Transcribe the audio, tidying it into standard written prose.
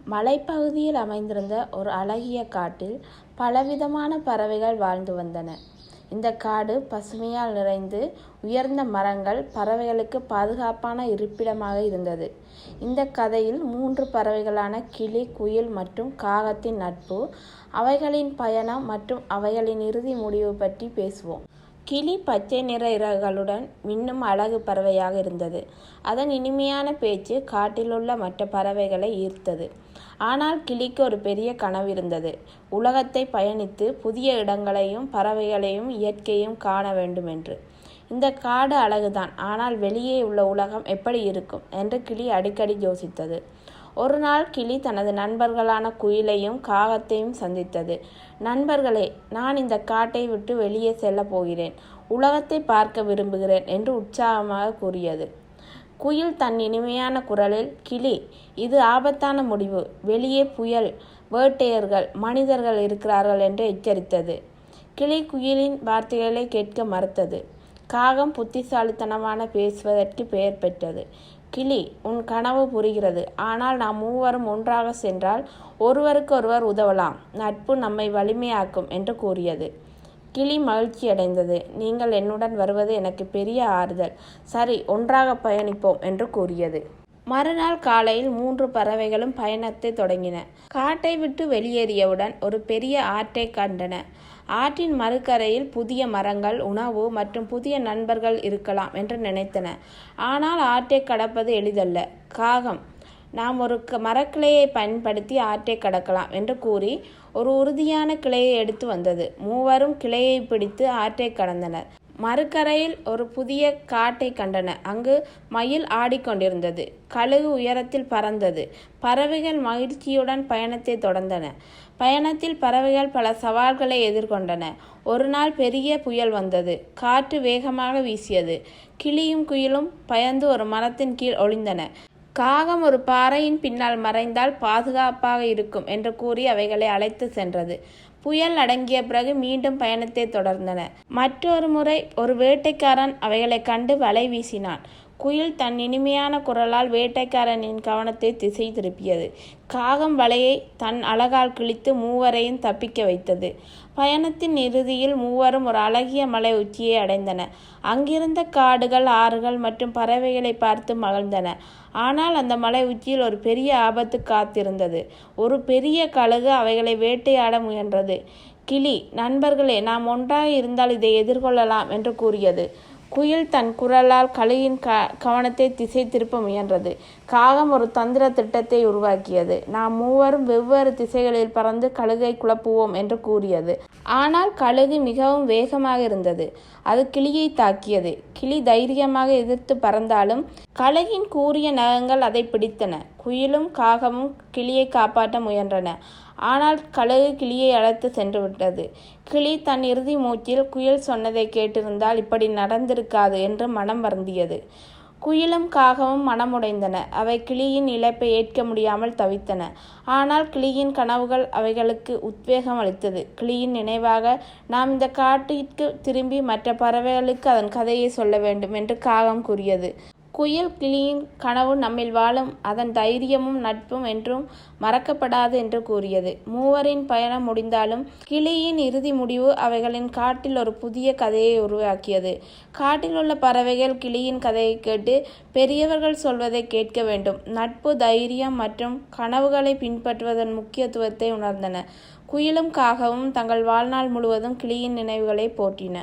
மலைப்பகுதியில் அமைந்திருந்த ஒரு அழகிய காட்டில் பலவிதமான பறவைகள் வாழ்ந்து வந்தன. இந்த காடு பசுமையால் நிறைந்து உயர்ந்த மரங்கள் பறவைகளுக்கு பாதுகாப்பான இருப்பிடமாக இருந்தது. இந்த கதையில் 3 பறவைகளான கிளி, குயில் மற்றும் காகத்தின் நட்பு, அவைகளின் பயணம் மற்றும் அவைகளின் இறுதி முடிவு பற்றி பேசுவோம். கிளி பச்சை நிற இறகுகளுடன் மின்னும் அழகு பறவையாக இருந்தது. அதன் இனிமையான பேச்சு காட்டிலுள்ள மற்ற பறவைகளை ஈர்த்தது. ஆனால் கிளிக்கு ஒரு பெரிய கனவு இருந்தது. உலகத்தை பயணித்து புதிய இடங்களையும் பறவைகளையும் இயற்கையும் காண வேண்டும் என்று. இந்த காடு அழகுதான், ஆனால் வெளியே உள்ள உலகம் எப்படி இருக்கும் என்று கிளி அடிக்கடி யோசித்தது. ஒரு நாள் கிளி தனது நண்பர்களான குயிலையும் காகத்தையும் சந்தித்தது. நண்பர்களே, நான் இந்த காட்டை விட்டு வெளியே செல்ல போகிறேன். உலகத்தை பார்க்க விரும்புகிறேன் என்று உற்சாகமாக கூறியது. குயில் தன் இனிமையான குரலில், கிளி, இது ஆபத்தான முடிவு. வெளியே புயல், வேட்டையர்கள், மனிதர்கள் இருக்கிறார்கள் என்று எச்சரித்தது. கிளி குயிலின் வார்த்தைகளை கேட்க மறுத்தது. காகம் புத்திசாலித்தனமான பேசுவதற்கு பெயர் பெற்றது. கிளி, உன் கனவு புரிகிறது. ஆனால் நாம் மூவரும் ஒன்றாக சென்றால் ஒருவருக்கொருவர் உதவலாம். நட்பு நம்மை வலிமையாக்கும் என்று கூறியது. கிளி மகிழ்ச்சியடைந்தது. நீங்கள் என்னுடன் வருவது எனக்கு பெரிய ஆறுதல். சரி, ஒன்றாக பயணிப்போம் என்று கூறியது. மறுநாள் காலையில் 3 பறவைகளும் பயணத்தை தொடங்கின. காட்டை விட்டு வெளியேறியவுடன் ஒரு பெரிய ஆற்றை கண்டன. ஆற்றின் மறுகரையில் புதிய மரங்கள், உணவு மற்றும் புதிய நண்பர்கள் இருக்கலாம் என்று நினைத்தன. ஆனால் ஆற்றை கடப்பது எளிதல்ல. காகம், நாம் ஒரு மரக்கிளையை பயன்படுத்தி ஆற்றை கடக்கலாம் என்று கூறி ஒரு உறுதியான கிளையை எடுத்து வந்தது. மூவரும் கிளையை பிடித்து ஆற்றை கடந்தனர். மறுகரையில் ஒரு புதிய காட்டை கண்டன. அங்கு மயில் ஆடிக்கொண்டிருந்தது. கழுகு உயரத்தில் பறந்தது. பறவைகள் மகிழ்ச்சியுடன் பயணத்தை தொடர்ந்தன. பயணத்தில் பறவைகள் பல சவால்களை எதிர்கொண்டன. ஒரு நாள் பெரிய புயல் வந்தது. காற்று வேகமாக வீசியது. கிளியும் குயிலும் பயந்து ஒரு மரத்தின் கீழ் ஒளிந்தன. காகம் ஒரு பாறையின் பின்னால் மறைந்தால் பாதுகாப்பாக இருக்கும் என்று கூறி அவைகளை அழைத்து சென்றது. புயல் அடங்கிய பிறகு மீண்டும் பயணத்தை தொடர்ந்தன. மற்றொரு முறை ஒரு வேட்டைக்காரன் அவைகளை கண்டு வலை வீசினான். குயில் தன் இனிமையான குரலால் வேட்டைக்காரனின் கவனத்தை திசை திருப்பியது. காகம் வலையை தன் அலகால் கிழித்து மூவரையும் தப்பிக்க வைத்தது. பயணத்தின் இறுதியில் மூவரும் ஒரு அழகிய மலை உச்சியை அடைந்தன. அங்கிருந்த காடுகள், ஆறுகள் மற்றும் பறவைகளை பார்த்து மகிழ்ந்தன. ஆனால் அந்த மலை உச்சியில் ஒரு பெரிய ஆபத்து காத்திருந்தது. ஒரு பெரிய கழுகு அவைகளை வேட்டையாட முயன்றது. கிளி, நண்பர்களே, நாம் ஒன்றாக இருந்தால் இதை எதிர்கொள்ளலாம் என்று கூறியது. குயில் தன் குரலால் கழுகின் கவனத்தை திசை திருப்ப முயன்றது. காகம் ஒரு தந்திர திட்டத்தை உருவாக்கியது. நாம் மூவரும் வெவ்வேறு திசைகளில் பறந்து கழுகை குழப்புவோம் என்று கூறியது. ஆனால் கழுகு மிகவும் வேகமாக இருந்தது. அது கிளியை தாக்கியது. கிளி தைரியமாக எதிர்த்து பறந்தாலும் கழுகின் கூரிய நகங்கள் அதை பிடித்தன. குயிலும் காகமும் கிளியை காப்பாற்ற முயன்றன. ஆனால் கழுகு கிளியை அழைத்து சென்று விட்டது. கிளி தன் இறுதி மூச்சில் குயில் சொன்னதை கேட்டிருந்தால் இப்படி நடந்திருக்காது என்று மனம் வருந்தியது. குயிலும் காகமும் மனமுடைந்தன. அவை கிளியின் இழப்பை ஏற்க முடியாமல் தவித்தன. ஆனால் கிளியின் கனவுகள் அவைகளுக்கு உத்வேகம் அளித்தது. கிளியின் நினைவாக நாம் இந்த காட்டிற்கு திரும்பி மற்ற பறவைகளுக்கு அதன் கதையை சொல்ல வேண்டும் என்று காகம் கூறியது. குயில் கிளியின் கனவு நம்மில் வாழும், அதன் தைரியமும் நட்பும் என்றும் மறக்கப்படாது என்று கூறியது. மூவரின் பயணம் முடிந்தாலும் கிளியின் இறுதி முடிவு அவைகளின் காட்டில் ஒரு புதிய கதையை உருவாக்கியது. காட்டில் உள்ள பறவைகள் கிளியின் கதையை கேட்டு பெரியவர்கள் சொல்வதை கேட்க வேண்டும். நட்பு, தைரியம் மற்றும் கனவுகளை பின்பற்றுவதன் முக்கியத்துவத்தை உணர்ந்தன. குயிலும் காகவும் தங்கள் வாழ்நாள் முழுவதும் கிளியின் நினைவுகளை போற்றின.